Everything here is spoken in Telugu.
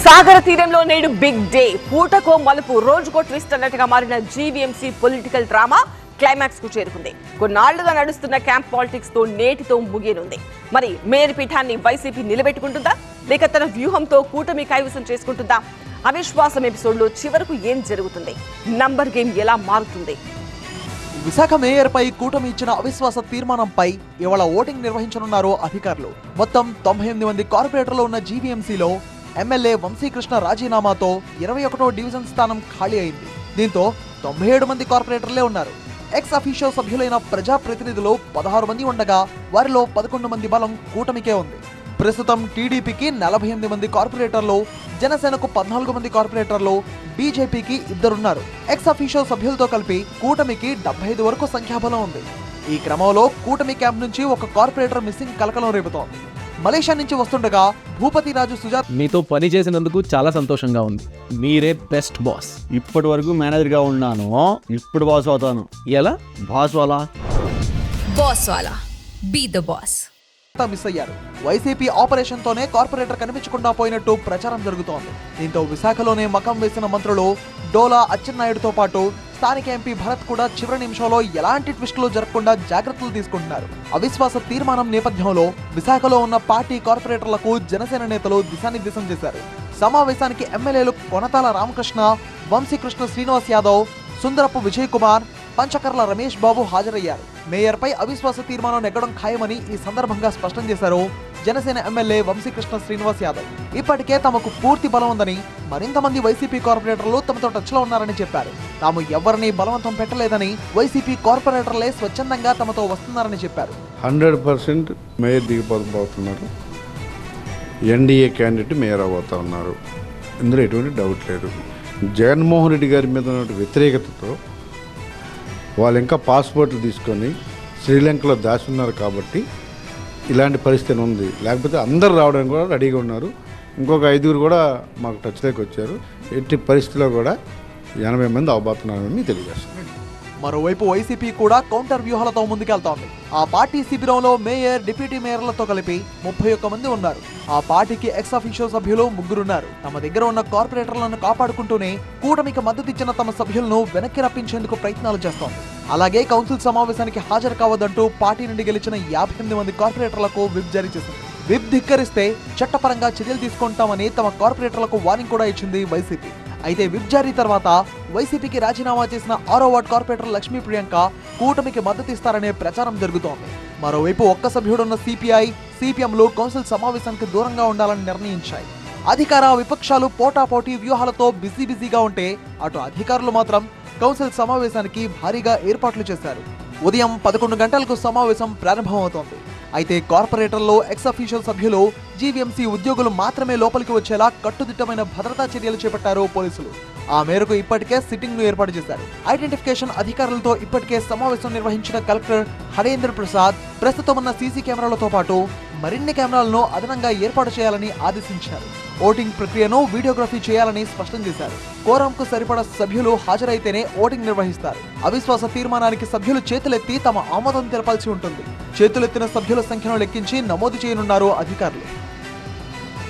సాగర తీరంలో నేడు బిగ్ డే. పూటకో మలుపు, రోజుకో ట్విస్ట్ అన్నట్టుగా మారిన జీవీఎంసీ పొలిటికల్ డ్రామా క్లైమాక్స్ కు చేరుకుంది. కొన్నాళ్లుగా నడుస్తున్న క్యాంప్ పాలిటిక్స్ తో నేటితో ముగియనుంది. మరి మేయర్ పీఠాన్ని వైసీపీ నిలబెట్టుకుంటుందా, లేక తన వ్యూహంతో కూటమి కైవసం చేసుకుంటుందా? అవిశ్వాసం ఎపిసోడ్ లో చివరకు ఏం జరుగుతుంది? నంబర్ గేమ్ ఎలా మారుతుంది? విశాఖ మేయర్ పై కూటమి ఇచ్చిన అవిశ్వాస తీర్మానంపై ఇవాళ ఓటింగ్ నిర్వహించనున్నారు అధికారులు. మొత్తం 98 మంది కార్పొరేటర్లు ఉన్న జీవీఎంసీలో ఎమ్మెల్యే వంశీకృష్ణ రాజీనామాతో 21వ డివిజన్ స్థానం ఖాళీ అయింది. దీంతో 97 మంది కార్పొరేటర్లే ఉన్నారు. ఎక్స్ అఫీషియో సభ్యులైన ప్రజాప్రతినిధులు 16 మంది ఉండగా వారిలో 11 మంది బలం కూటమికే ఉంది. ప్రస్తుతం టీడీపీకి 48 మంది కార్పొరేటర్లు, జనసేనకు 14 మంది కార్పొరేటర్లు, బీజేపీకి 2 ఉన్నారు. ఎక్స్ అఫీషియో సభ్యులతో కలిపి కూటమికి 75 వరకు సంఖ్యాబలం ఉంది. ఈ క్రమంలో కూటమి క్యాంప్ నుంచి ఒక కార్పొరేటర్ మిస్సింగ్ కలకలం రేపుతోంది. మలేషియా నుంచి వస్తుండగా భూపతి రాజు సుజాత్, మీతో పని చేసినందుకు చాలా సంతోషంగా ఉంది. మీరే బెస్ట్ బాస్. ఇప్పటి వరకు మేనేజర్గా ఉన్నాను, ఇప్పుడు బాస్ అవుతాను. ఎలా బాస్ వాలా? బాస్ వాలా, బీ ద బాస్. మిస్ అయ్యారు. వైసీపీ ఆపరేషన్ తోనే కార్పొరేటర్ కనిపించకుండా పోయినట్టు ప్రచారం జరుగుతోంది. దీంతో విశాఖలోనే మకం వేసిన మంత్రులు డోలా అచ్చెన్నాయుడుతో పాటు స్థానిక ఎంపీ భరత్ కూడా చివరి నిమిషంలో ఎలాంటి ట్విస్టులు జరగకుండా జాగ్రత్తలు తీసుకుంటున్నారు. అవిశ్వాస తీర్మానం నేపథ్యంలో విశాఖలో ఉన్న పార్టీ కార్పొరేటర్లకు జనసేన నేతలు దిశానిర్దేశం చేశారు. సమావేశానికి ఎమ్మెల్యేలు కొనతాల రామకృష్ణ, వంశీకృష్ణ శ్రీనివాస్ యాదవ్, సుందరపు విజయ్ కుమార్, పంచకర్ల రమేష్ బాబు హాజరయ్యారు. మేయర్ పై అవిశ్వాస తీర్మానం నెగ్గడం ఖాయమని ఈ సందర్భంగా స్పష్టం చేశారు జనసేన ఎమ్మెల్యే వంశీకృష్ణ శ్రీనివాస్ యాదవ్. ఇప్పటికే తమకు పూర్తి బలం ఉందని, మరింత మంది వైసీపీ కార్పొరేటర్లు తమతో టచ్ లో ఉన్నారని చెప్పారు. తాము ఎవరిని బలవంతం పెట్టలేదని, వైసీపీ కార్పొరేటర్లే స్వచ్ఛందంగా తమతో వస్తున్నారని చెప్పారు. 100% మేయర్ దిగిపోతున్నారు. ఎన్డీఏ క్యాండిడేట్ మేయర్ అవ్వతా ఉన్నారు. ఇందులో ఎటువంటి డౌట్ లేదు. జగన్మోహన్ రెడ్డి గారి మీద ఉన్న వ్యతిరేకతతో వాళ్ళు ఇంకా పాస్పోర్ట్లు తీసుకొని శ్రీలంకలో దాచున్నారు కాబట్టి ఇలాంటి పరిస్థితి ఉంది. లేకపోతే అందరు రావడానికి కూడా రెడీగా ఉన్నారు. ఇంకొక 5 కూడా మాకు టచ్లోకి వచ్చారు. ఎట్టి పరిస్థితిలో కూడా 80 మంది అవబోతున్నారని తెలియజేస్తున్నారు. మరోవైపు వైసీపీ కూడా కౌంటర్ వ్యూహాలతో ముందుకెళ్తోంది. ఆ పార్టీ శిబిరంలో మేయర్, డిప్యూటీ మేయర్లతో కలిపి 31 మంది ఉన్నారు. ఆ పార్టీకి ఎక్స్ అఫీషియో సభ్యులు 3 ఉన్నారు. తమ దగ్గర ఉన్న కార్పొరేటర్లను కాపాడుకుంటూనే కూటమికి మద్దతిచ్చిన తమ సభ్యులను వెనక్కి రప్పించేందుకు ప్రయత్నాలు చేస్తోంది. అలాగే కౌన్సిల్ సమావేశానికి హాజరు కావద్దంటూ పార్టీ నుండి గెలిచిన 58 మంది కార్పొరేటర్లకు విప్ జారీ చేసింది. విప్ ధిక్కరిస్తే చట్టపరంగా చర్యలు తీసుకుంటామని తమ కార్పొరేటర్లకు వార్నింగ్ కూడా ఇచ్చింది వైసీపీ. అయితే విప్ జారీ తర్వాత వైసీపీకి రాజీనామా చేసిన 6వ వార్డ్ కార్పొరేటర్ లక్ష్మీ ప్రియాంక కూటమికి మద్దతిస్తారనే ప్రచారం జరుగుతోంది. మరోవైపు ఒక్క సభ్యుడున్న సిపిఐ, సిపిఎంలు కౌన్సిల్ సమావేశానికి దూరంగా ఉండాలని నిర్ణయించాయి. అధికార విపక్షాలు పోటాపోటీ వ్యూహాలతో బిజీగా ఉంటే, అటు అధికారులు మాత్రం కౌన్సిల్ సమావేశానికి భారీగా ఏర్పాట్లు చేశారు. ఉదయం 11 గంటలకు సమావేశం ప్రారంభమవుతోంది. అయితే కార్పొరేటర్లు, ఎక్స్ అఫీషియల్ సభ్యులు, జీవీఎంసీ ఉద్యోగులు మాత్రమే లోపలికి వచ్చేలా కట్టుదిట్టమైన భద్రతా చర్యలు చేపట్టారు పోలీసులు. ఆ మేరకు ఇప్పటికే సిట్టింగ్ ను ఏర్పాటు చేశారు. ఐడెంటిఫికేషన్ అధికారులతో ఇప్పటికే సమావేశం నిర్వహించిన కలెక్టర్ హరేంద్ర ప్రసాద్ ప్రస్తుతం ఉన్న సీసీ కెమెరాలతో పాటు మరిన్ని కెమెరాలను అదనంగా ఏర్పాటు చేయాలని ఆదేశించారు. ఓటింగ్ ప్రక్రియను వీడియోగ్రఫీ చేయాలని స్పష్టం చేశారు. కోరంకు సరిపడా సభ్యులు హాజరైతేనే ఓటింగ్ నిర్వహిస్తారు. అవిశ్వాస తీర్మానానికి సభ్యులు చేతులెత్తి తమ ఆమోదం తెలపాల్సి ఉంటుంది. చేతులెత్తిన సభ్యుల సంఖ్యను లెక్కించి నమోదు చేయనున్నారు అధికారులు.